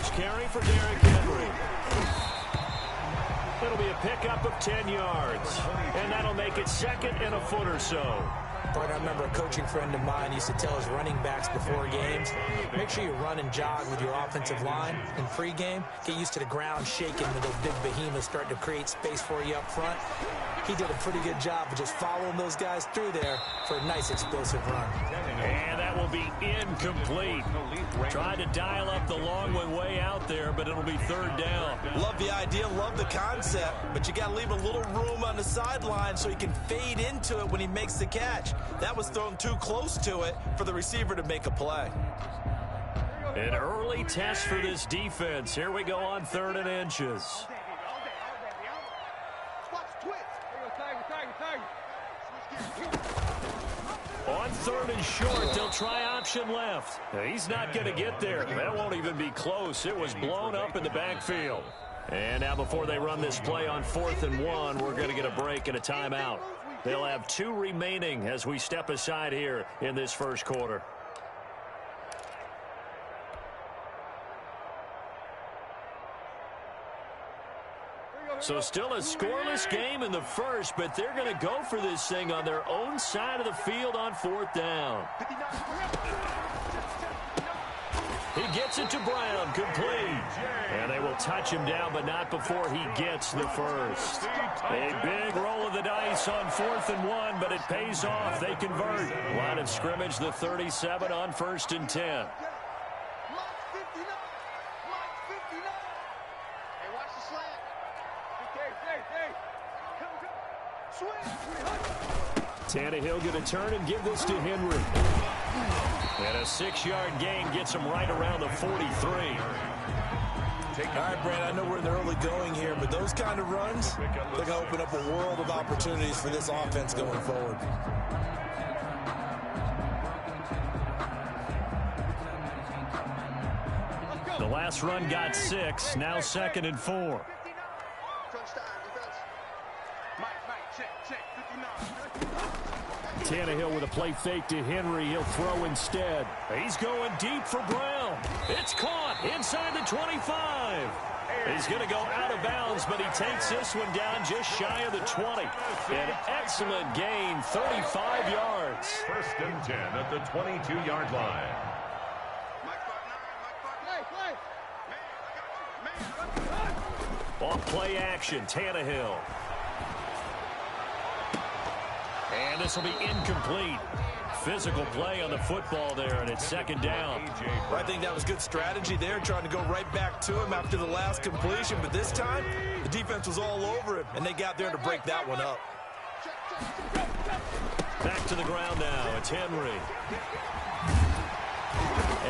first carry for Derrick Henry. It'll be a pickup of 10 yards. And that'll make it second and a foot or so. But I remember a coaching friend of mine used to tell his running backs before games, make sure you run and jog with your offensive line in pregame. Get used to the ground shaking when those big behemoths starting to create space for you up front. He did a pretty good job of just following those guys through there for a nice explosive run. And that will be incomplete. Tried to dial up the long one way out there, but it'll be third down. Love the idea, love the concept, but you got to leave a little room on the sideline so he can fade into it when he makes the catch. That was thrown too close to it for the receiver to make a play. An early test for this defense. Here we go on 3rd and inches. On 3rd and short, they'll try option left. He's not going to get there. That won't even be close. It was blown up in the backfield. And now before they run this play on 4th and 1, we're going to get a break and a timeout. They'll have 2 remaining as we step aside here in this first quarter. So still a scoreless game in the first, but they're going to go for this thing on their own side of the field on 4th down. He gets it to Brown, complete. And they will touch him down, but not before he gets the first. A big roll of the dice on 4th and 1, but it pays off. They convert. Line of scrimmage, the 37 on 1st and 10. Tannehill going to turn and give this to Henry. And a 6-yard gain gets him right around the 43. All right, Brad, I know we're in the early going here, but those kind of runs, they're going to open up a world of opportunities for this offense going forward. The last run got 6, now 2nd and 4. Tannehill with a play fake to Henry. He'll throw instead. He's going deep for Brown. It's caught inside the 25. He's going to go out of bounds, but he takes this one down just shy of the 20. An excellent gain, 35 yards. 1st and 10 at the 22-yard line. Off play action, Tannehill. And this will be incomplete. Physical play on the football there, and it's 2nd down. I think that was good strategy there, trying to go right back to him after the last completion. But this time, the defense was all over him, and they got there to break that one up. Back to the ground now. It's Henry.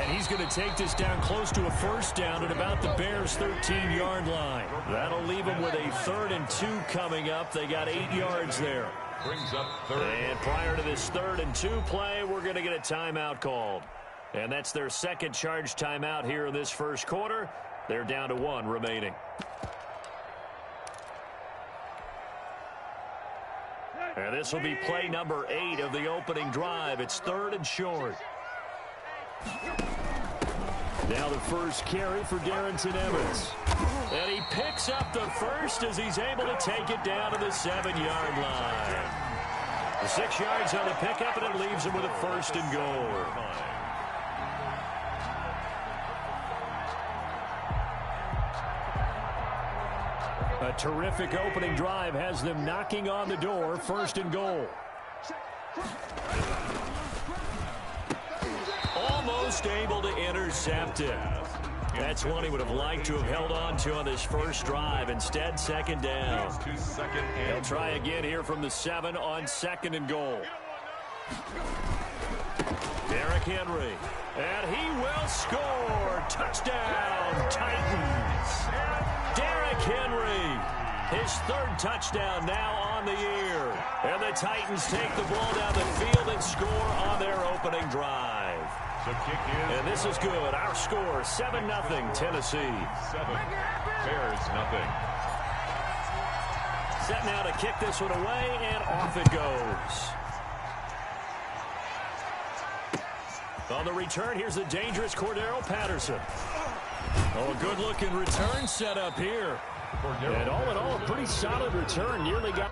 And he's going to take this down close to a 1st down at about the Bears' 13-yard line. That'll leave them with a 3rd and 2 coming up. They got 8 yards there. Brings up 3rd. And prior to this 3rd and 2 play, we're going to get a timeout called. And that's their 2nd charge timeout here in this first quarter. They're down to 1 remaining. And this will be play number 8 of the opening drive. It's 3rd and short. Now the first carry for Darrington Evans. And he picks up the first as he's able to take it down to the 7-yard line. The 6 yards on the pickup, and it leaves him with a 1st and goal. A terrific opening drive has them knocking on the door. 1st and goal. Almost able to intercept it. That's one he would have liked to have held on to on this first drive. Instead, 2nd down. They'll try again here from the 7 on 2nd and goal. Derrick Henry. And he will score. Touchdown, Titans. Derrick Henry. His 3rd touchdown now on the year. And the Titans take the ball down the field and score on their opening drive. The kick is and this is good. Our score, 7-0 Tennessee. 7. Bears nothing. Set now to kick this one away, and off it goes. On the return, here's the dangerous Cordero Patterson. Oh, a good-looking return set up here. And all in all, a pretty solid return. Nearly got...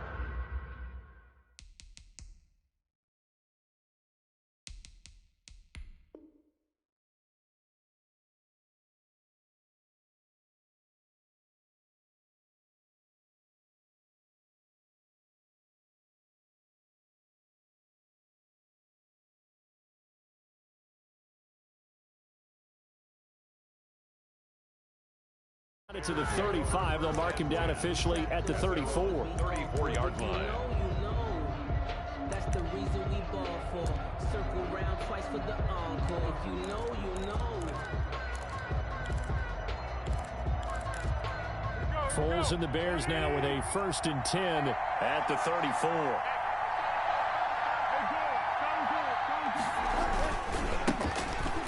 to the 35. They'll mark him down officially at the 34. 34-yard line. That's the reason we ball for. Circle round twice for the encore. If you know, you know. Foles and the Bears now with a 1st and 10 at the 34.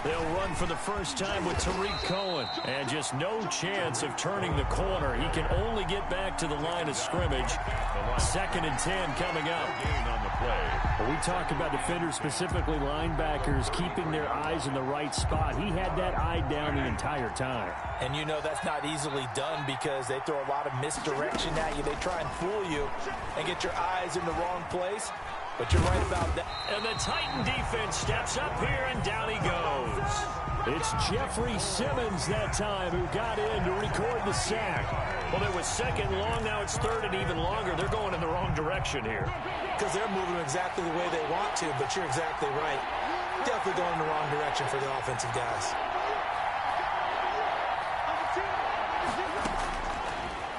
They'll run for the first time with Tariq Cohen. And just no chance of turning the corner. He can only get back to the line of scrimmage. 2nd and 10 coming up. Gain on the play. We talk about defenders, specifically linebackers, keeping their eyes in the right spot. He had that eye down the entire time. And you know that's not easily done because they throw a lot of misdirection at you. They try and fool you and get your eyes in the wrong place. But you're right about that. And the Titan defense steps up here, and down he goes. It's Jeffrey Simmons that time who got in to record the sack. Well, it was 2nd long. Now it's 3rd and even longer. They're going in the wrong direction here. Because they're moving exactly the way they want to, but you're exactly right. Definitely going in the wrong direction for the offensive guys.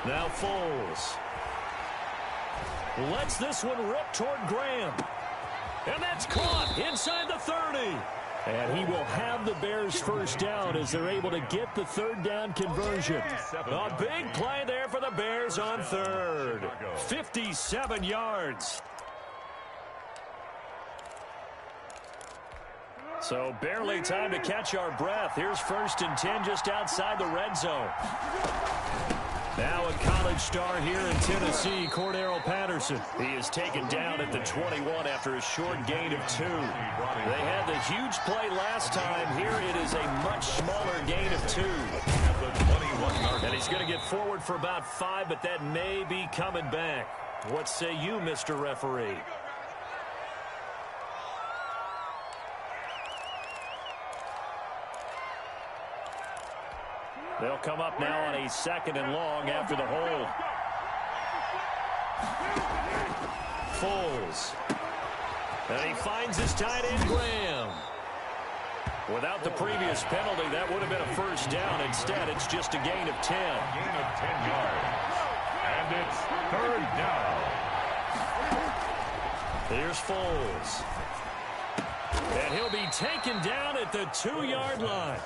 Now Foles lets this one rip toward Graham. And that's caught inside the 30. And he will have the Bears first down as they're able to get the 3rd down conversion. A big play there for the Bears on 3rd. 57 yards. So barely time to catch our breath. Here's 1st and 10 just outside the red zone. Now a college star here in Tennessee, Cordero Patterson. He is taken down at the 21 after a short gain of 2. They had the huge play last time. Here it is a much smaller gain of 2. And he's going to get forward for about 5, but that may be coming back. What say you, Mr. Referee? They'll come up now on a 2nd and long after the hold. Foles. And he finds his tight end, Graham. Without the previous penalty, that would have been a first down. Instead, it's just a gain of 10. Gain of 10 yards. And it's 3rd down. Here's Foles. And he'll be taken down at the 2-yard line.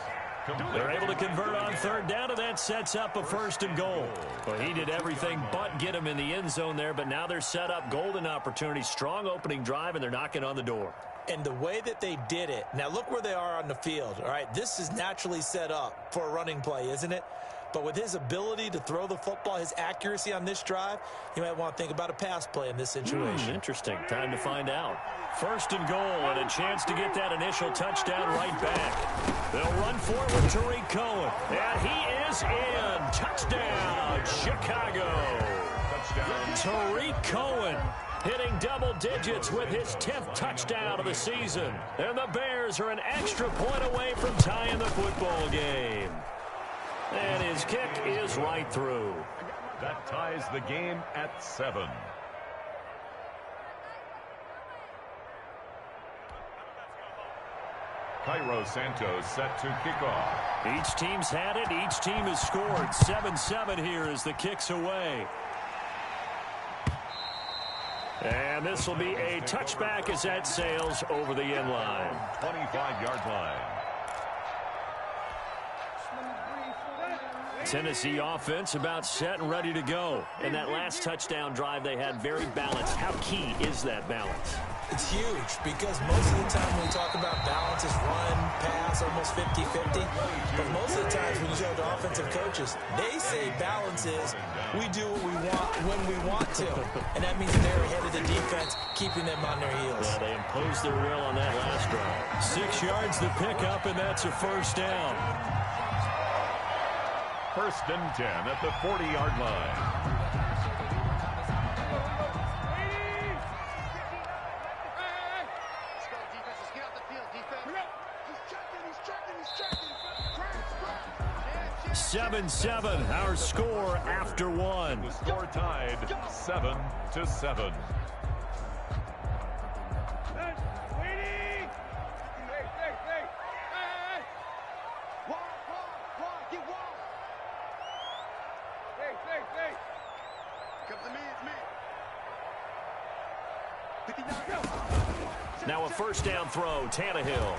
They're able to convert on 3rd down, and that sets up a 1st and goal. Well, he did everything but get him in the end zone there, but now they're set up golden opportunity, strong opening drive, and they're knocking on the door. And the way that they did it, now look where they are on the field. All right, this is naturally set up for a running play, isn't it? But with his ability to throw the football, his accuracy on this drive, you might want to think about a pass play in this situation. Interesting. Time to find out. 1st and goal and a chance to get that initial touchdown right back. They'll run forward with Tariq Cohen. And he is in. Touchdown, Chicago. Tariq Cohen hitting double digits with his 10th touchdown of the season. And the Bears are an extra point away from tying the football game. And his kick is right through. That ties the game at 7. Cairo Santos set to kick off. Each team's had it. Each team has scored. 7-7 here as the kick's away. And this will be a touchback as that sails over the end line. 25-yard line. Tennessee offense about set and ready to go. And that last touchdown drive they had very balanced. How key is that balance? It's huge because most of the time when we talk about balance is run, pass, almost 50-50. But most of the times when you talk to offensive coaches, they say balance is we do what we want when we want to. And that means they're ahead of the defense, keeping them on their heels. Yeah, they imposed their will on that last drive. 6 yards to pick up, and that's a first down. First and 10 at the 40-yard line. He's 7-7, our score after one. The score tied 7-7. Now a first down throw, Tannehill.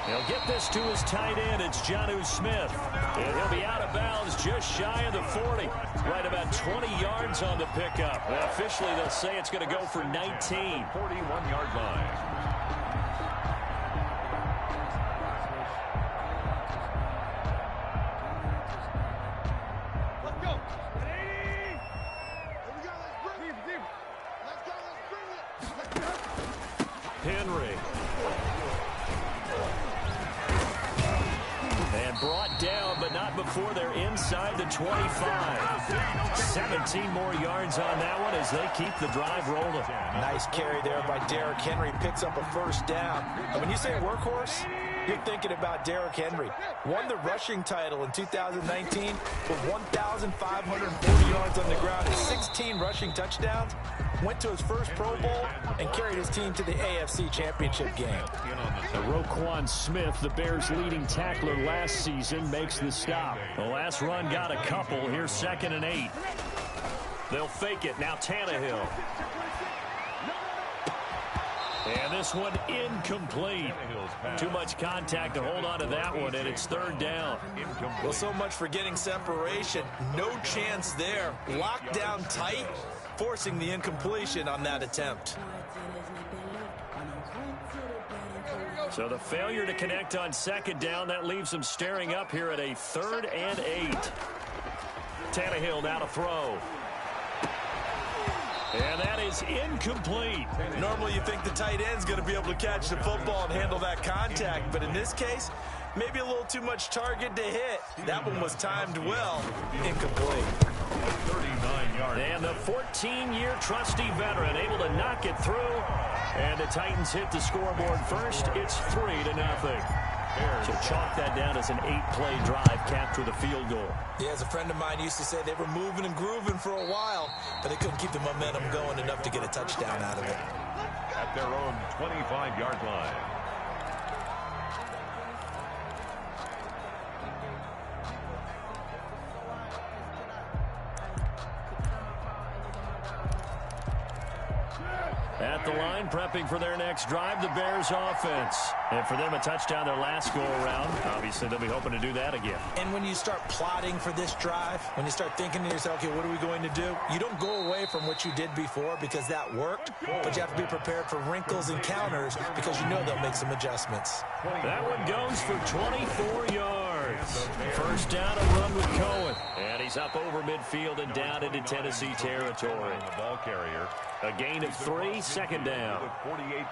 He'll get this to his tight end. It's Jonnu Smith. And he'll be out of bounds just shy of the 40. Right about 20 yards on the pickup. Well, officially, they'll say it's going to go for 19. 41-yard line. Henry. And brought down, but not before they're inside the 25. 17 more yards on that one as they keep the drive rolling. Nice carry there by Derrick Henry. Picks up a first down. And when you say workhorse, you're thinking about Derrick Henry. Won the rushing title in 2019 with 1,540 yards on the ground and 16 rushing touchdowns. Went to his first Pro Bowl and carried his team to the AFC Championship game. Roquan Smith, the Bears' leading tackler last season, makes the stop. The last run got a couple. Here's 2nd and 8. They'll fake it. Now Tannehill. And this one incomplete. Too much contact to hold on to that one, and it's 3rd down. Well, so much for getting separation. No chance there. Locked down tight, forcing the incompletion on that attempt. So the failure to connect on 2nd down, that leaves them staring up here at a 3rd and 8. Tannehill now to throw. And that is incomplete. Normally you think the tight end's going to be able to catch the football and handle that contact, but in this case, maybe a little too much target to hit. That one was timed well. Incomplete. 39-yard. And the 14-year trusty veteran able to knock it through. And the Titans hit the scoreboard first. It's 3-0. So chalk that down as an 8-play drive, capture the field goal. Yeah, as a friend of mine used to say, they were moving and grooving for a while, but they couldn't keep the momentum going enough to get a touchdown out of it. At their own 25-yard line. At the line, prepping for their next drive, the Bears offense. And for them, a touchdown their last go-around. Obviously, they'll be hoping to do that again. And when you start plotting for this drive, when you start thinking to yourself, okay, what are we going to do? You don't go away from what you did before because that worked, but you have to be prepared for wrinkles and counters because you know they'll make some adjustments. That one goes for 24 yards. First down, a run with Cohen. And he's up over midfield and down into Tennessee territory. The ball carrier. A gain of 3, 2nd down.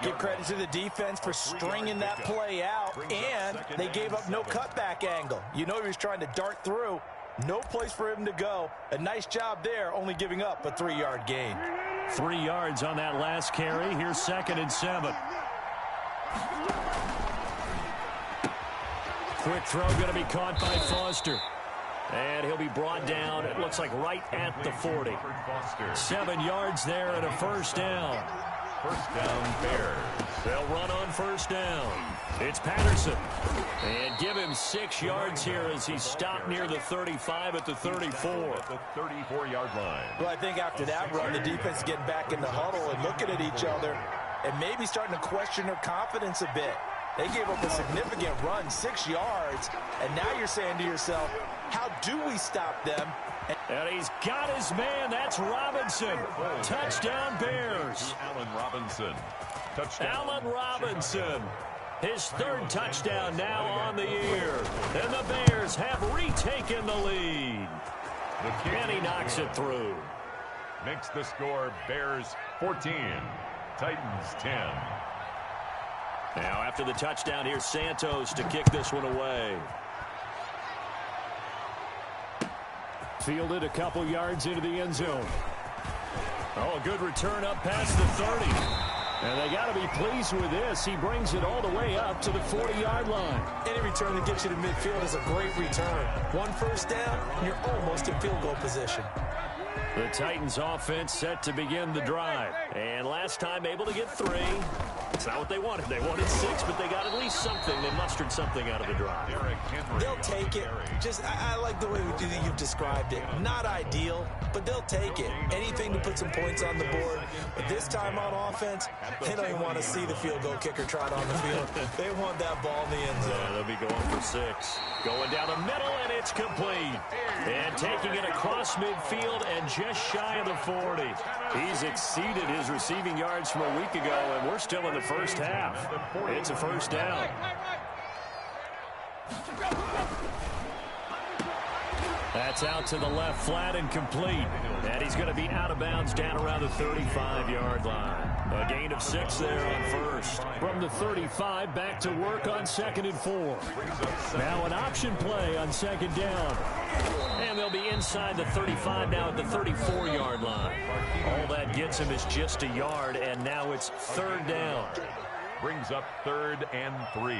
Give credit to the defense for stringing that play out, and they gave up no cutback angle. You know he was trying to dart through. No place for him to go. A nice job there, only giving up a 3-yard gain. 3 yards on that last carry. Here's 2nd and 7. Quick throw going to be caught by Foster. And he'll be brought down, it looks like right at the 40. 7 yards there and a first down. First down, Bears. They'll run on first down. It's Patterson. And give him 6 yards here as he's stopped near the 35 at the 34. At the 34-yard line. Well, I think after that run, the defense is getting back in the huddle and looking at each other and maybe starting to question their confidence a bit. They gave up a significant run, 6 yards, and now you're saying to yourself, how do we stop them? And he's got his man. That's Robinson. Touchdown, Bears. Allen Robinson. Touchdown. Allen Robinson. His 3rd touchdown now on the year. And the Bears have retaken the lead. And he knocks it through. Makes the score Bears 14, Titans 10. Now after the touchdown, here's Santos to kick this one away. Fielded a couple yards into the end zone. Oh, a good return up past the 30. And they got to be pleased with this. He brings it all the way up to the 40-yard line. Any return that gets you to midfield is a great return. One first down, and you're almost in field goal position. The Titans offense set to begin the drive. And last time able to get 3. It's not what they wanted. They wanted 6, but they got at least something. They mustered something out of the drive. They'll take it. I like the way you've described it. Not ideal, but they'll take it. Anything to put some points on the board. But this time on offense, they don't even want to see the field goal kicker trot on the field. They want that ball in the end zone. Yeah, they'll be going for 6. Going down the middle, and it's complete. And taking it across midfield and just shy of the 40. He's exceeded his receiving yards from a week ago, and we're still in the first half. It's a first down. That's out to the left, flat and complete. And he's going to be out of bounds down around the 35-yard line. A gain of 6 there on first. From the 35, back to work on 2nd and 4. Now an option play on 2nd down. And they'll be inside the 35 now at the 34-yard line. All that gets him is just a yard, and now it's 3rd down. Brings up 3rd and 3.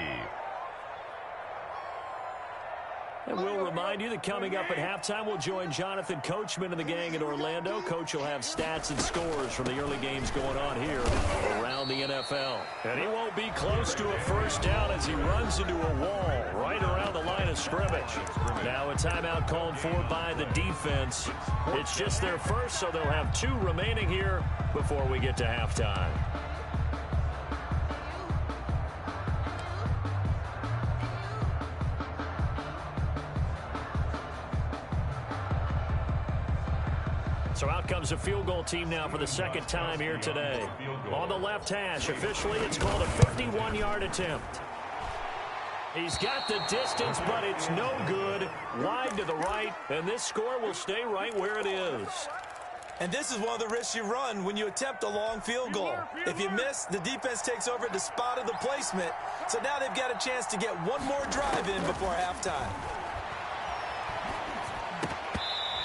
And we'll remind you that coming up at halftime, we'll join Jonathan Coachman and the gang in Orlando. Coach will have stats and scores from the early games going on here around the NFL. And he won't be close to a first down as he runs into a wall right around the line of scrimmage. Now a timeout called for by the defense. It's just their first, so they'll have 2 remaining here before we get to halftime. So out comes a field goal team now for the 2nd time here today. On the left hash, officially it's called a 51-yard attempt. He's got the distance, but it's no good. Wide to the right, and this score will stay right where it is. And this is one of the risks you run when you attempt a long field goal. If you miss, the defense takes over at the spot of the placement. So now they've got a chance to get one more drive in before halftime.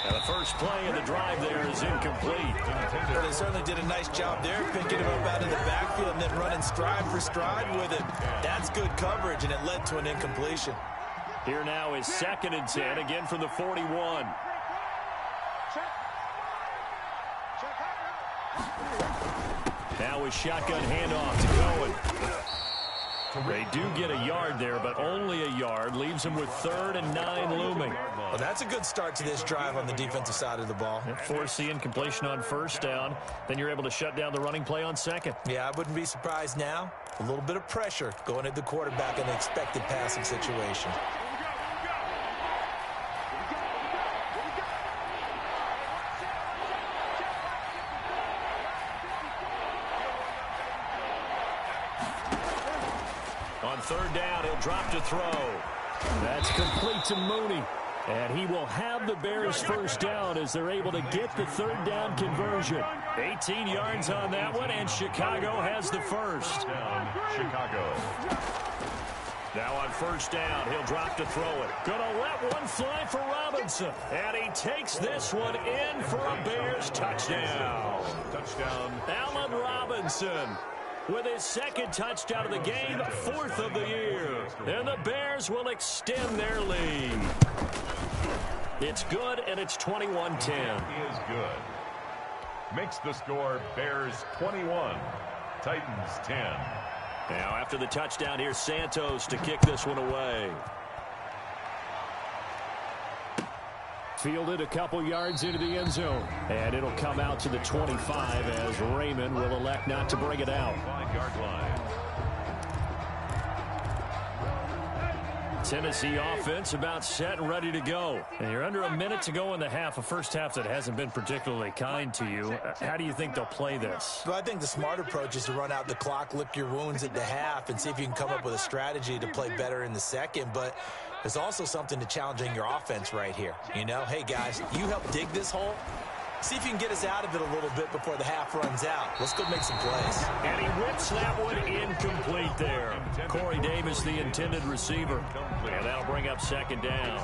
And the first play of the drive there is incomplete. Well, they certainly did a nice job there, picking him up out of the backfield and then running stride for stride with him. That's good coverage, and it led to an incompletion. Here now is 2nd and 10, again from the 41. Now a shotgun handoff to Cohen. They do get a yard there, but only a yard. Leaves them with 3rd and 9 looming. Well, that's a good start to this drive on the defensive side of the ball. Force the incompletion on first down. Then you're able to shut down the running play on 2nd. Yeah, I wouldn't be surprised now. A little bit of pressure going at the quarterback in an expected passing situation. On 3rd down, he'll drop to throw. That's complete to Mooney. And he will have the Bears first down as they're able to get the 3rd down conversion. 18 yards on that one, and Chicago has the first. Down, Chicago. Now on 1st down, he'll drop to throw it. Gonna let one fly for Robinson. And he takes this one in for a Bears touchdown. Touchdown. Allen Robinson with his 2nd touchdown of the game, 4th of the year. And the Bears will extend their lead. It's good, and it's 21-10. Is good. Makes the score Bears 21, Titans 10. Now after the touchdown, here's Santos to kick this one away. Fielded a couple yards into the end zone. And it'll come out to the 25 as Raymond will elect not to bring it out. 5-yard line. Tennessee offense about set and ready to go. And you're under a minute to go in the half, a first half that hasn't been particularly kind to you. How do you think they'll play this? Well, I think the smart approach is to run out the clock, lick your wounds at the half, and see if you can come up with a strategy to play better in the second. But there's also something to challenging your offense right here. You know, hey, guys, you help dig this hole. See if you can get us out of it a little bit before the half runs out. Let's go make some plays. And he whips that one incomplete there. Corey Davis, the intended receiver. And that'll bring up second down.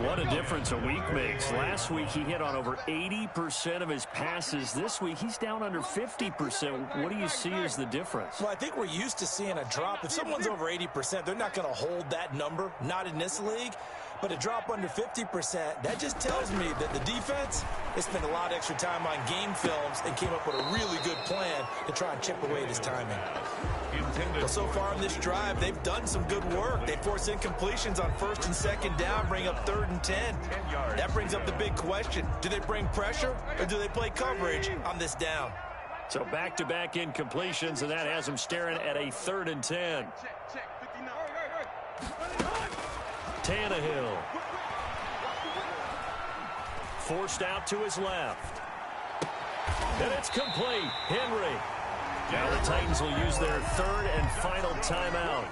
What a difference a week makes. Last week he hit on over 80% of his passes. This week he's down under 50%. What do you see as the difference? Well, I think we're used to seeing a drop. If someone's over 80%, they're not going to hold that number, not in this league. But a drop under 50%, that just tells me that the defense has spent a lot of extra time on game films and came up with a really good plan to try and chip away at his timing. Well, so far in this drive, they've done some good work. They force incompletions on first and second down, bring up 3rd and 10. That brings up the big question. Do they bring pressure or do they play coverage on this down? So back-to-back incompletions, and that has them staring at a 3rd and 10. Tannehill. Forced out to his left. And it's complete. Henry. Now the Titans will use their 3rd and final timeout,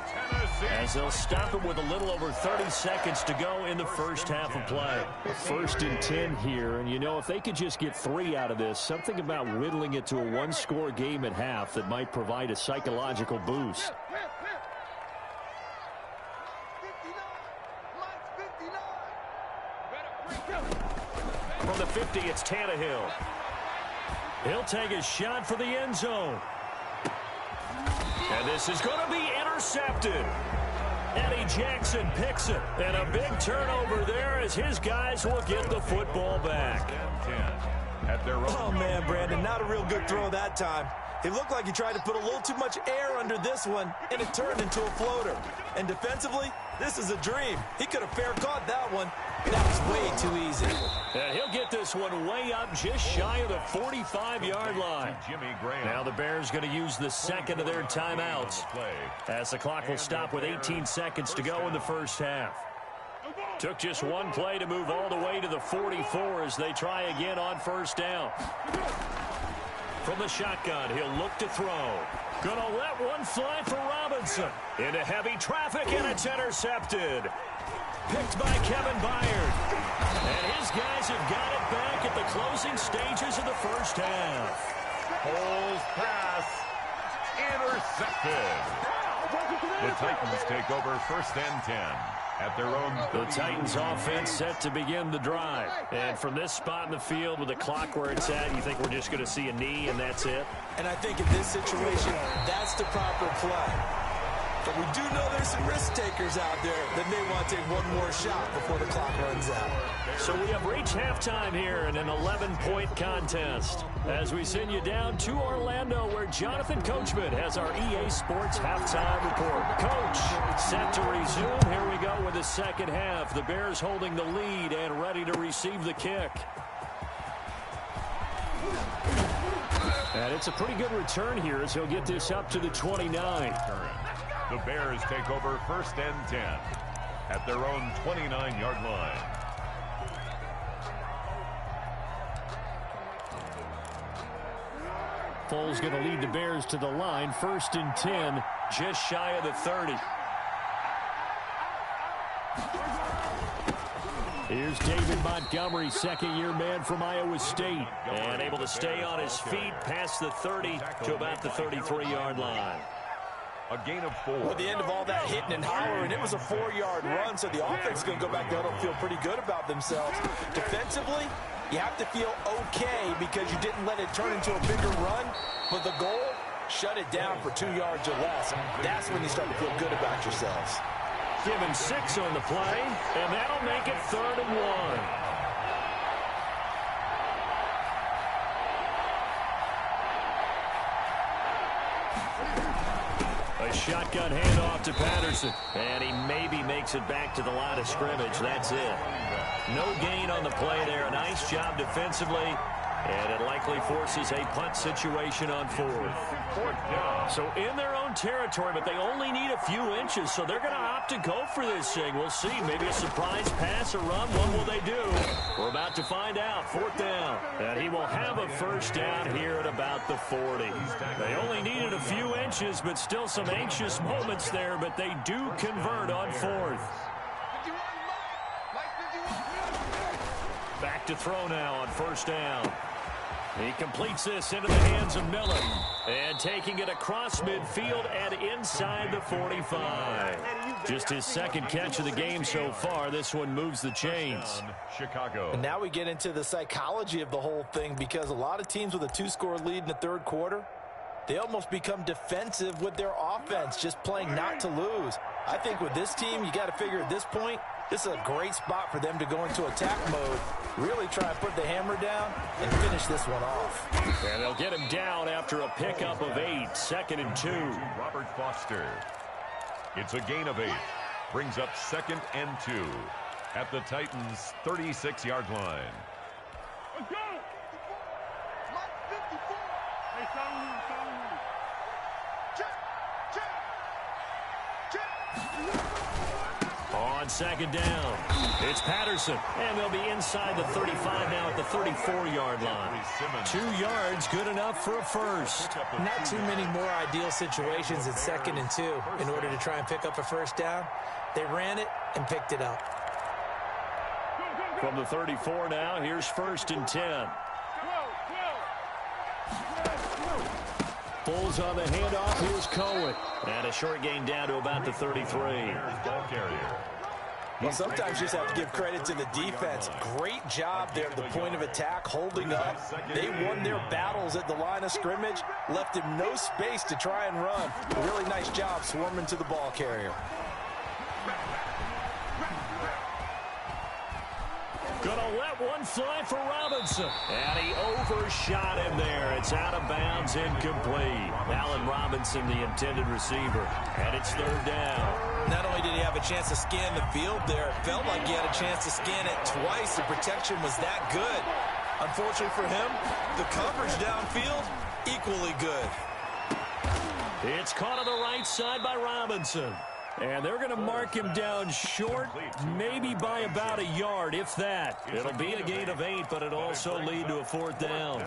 as they'll stop it with a little over 30 seconds to go in the first half of play. 1st and 10 here, and you know, if they could just get 3 out of this, something about whittling it to a one-score game at half that might provide a psychological boost. From the 50, it's Tannehill. He'll take a shot for the end zone. And this is going to be intercepted. Eddie Jackson picks it. And a big turnover there as his guys will get the football back. Oh, man, Brandon, not a real good throw that time. It looked like he tried to put a little too much air under this one, and it turned into a floater. And defensively, this is a dream. He could have fair caught that one. That was way too easy. And he'll get this one way up just shy of the 45-yard line. Now the Bears going to use the second of their timeouts, as the clock will stop with 18 seconds to go in the first half. Took just one play to move all the way to the 44 as they try again on first down. From the shotgun, he'll look to throw. Gonna let one fly for Robinson. Into heavy traffic, and it's intercepted. Picked by Kevin Byard. And his guys have got it back at the closing stages of the first half. Holes pass. Intercepted. The Titans take over 1st and 10. At their own. The Titans offense set to begin the drive. And from this spot in the field with the clock where it's at, you think we're just going to see a knee and that's it? And I think in this situation, that's the proper play. But we do know there's some risk takers out there that may want to take one more shot before the clock runs out. So we have reached halftime here in an 11-point contest, as we send you down to Orlando, where Jonathan Coachman has our EA Sports halftime report. Coach, set to resume. Here we go with the second half. The Bears holding the lead and ready to receive the kick. And it's a pretty good return here as he'll get this up to the 29. The Bears take over 1st and 10 at their own 29-yard line. Foles going to lead the Bears to the line. 1st and 10, just shy of the 30. Here's David Montgomery, second-year man from Iowa State, and able to stay on his feet past the 30 to about the 33-yard line. A gain of 4. At the end of all that hitting and hollering, it was a 4-yard run, so the offense is going to go back there and feel pretty good about themselves. Defensively, you have to feel okay because you didn't let it turn into a bigger run, but the goal, shut it down for 2 yards or less. That's when you start to feel good about yourselves. Given 6 on the play, and that'll make it 3rd and 1. A shotgun handoff to Patterson, and he maybe makes it back to the line of scrimmage. That's it. No gain on the play there. Nice job defensively, and it likely forces a punt situation on 4th. So in their own territory, but they only need a few inches, so they're going to opt to go for this thing. We'll see. Maybe a surprise pass or run. What will they do? We're about to find out. 4th down. And he will have a first down here at about the 40. They only needed a few inches, but still some anxious moments there, but they do convert on 4th. Back to throw now on 1st down. He completes this into the hands of Miller. And taking it across midfield and inside the 45. Just his second catch of the game so far. This one moves the chains. Chicago. And now we get into the psychology of the whole thing, because a lot of teams with a 2-score lead in the third quarter, they almost become defensive with their offense, just playing not to lose. I think with this team, you got to figure at this point, this is a great spot for them to go into attack mode, really try and put the hammer down and finish this one off. And they'll get him down after a pickup of 8, 2nd and 2. Robert Foster. It's a gain of 8. Brings up 2nd and 2 at the Titans' 36-yard line. Let's go! Mike 54. Hey, On 2nd down, it's Patterson, and they'll be inside the 35 now at the 34-yard line. 2 yards, good enough for a first. Not too many more ideal situations at 2nd and 2 in order to try and pick up a first down. They ran it and picked it up. From the 34 now, here's 1st and 10. Bulls on the handoff. Here's Cohen. And a short gain down to about the 33. Ball carrier. Well, sometimes you just have to give credit to the defense. Great job there at the point of attack, holding up. They won their battles at the line of scrimmage, left him no space to try and run. A really nice job swarming to the ball carrier. Gonna let one fly for Robinson. And he overshot him there. It's out of bounds, incomplete. Allen Robinson, the intended receiver. And it's 3rd down. Not only did he have a chance to scan the field there, it felt like he had a chance to scan it twice. The protection was that good. Unfortunately for him, the coverage downfield, equally good. It's caught on the right side by Robinson. And they're going to mark him down short, maybe by about a yard, if that. It'll be a gain of 8, but it'll also lead to a 4th down.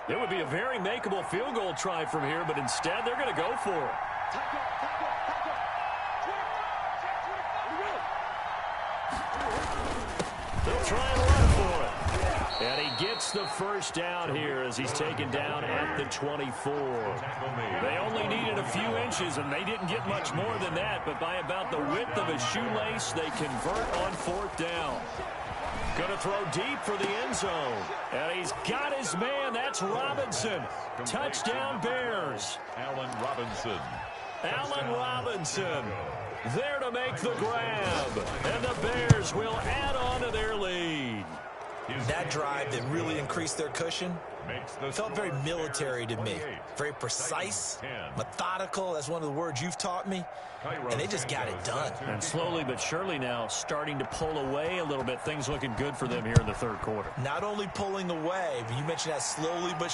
It would be a very makeable field goal try from here, but instead they're going to go for it. They'll try and run for it. And he gets the first down here as he's taken down at the 24. They only needed a few inches, and they didn't get much more than that, but by about the width of a shoelace, they convert on 4th down. Going to throw deep for the end zone. And he's got his man. That's Robinson. Touchdown, Bears. Allen Robinson. Allen Robinson there to make the grab. And the Bears will add on to their lead. That drive that really increased their cushion felt very military to me. Very precise, methodical. That's one of the words you've taught me. And they just got it done. And slowly but surely now starting to pull away a little bit. Things looking good for them here in the third quarter. Not only pulling away, but you mentioned that slowly but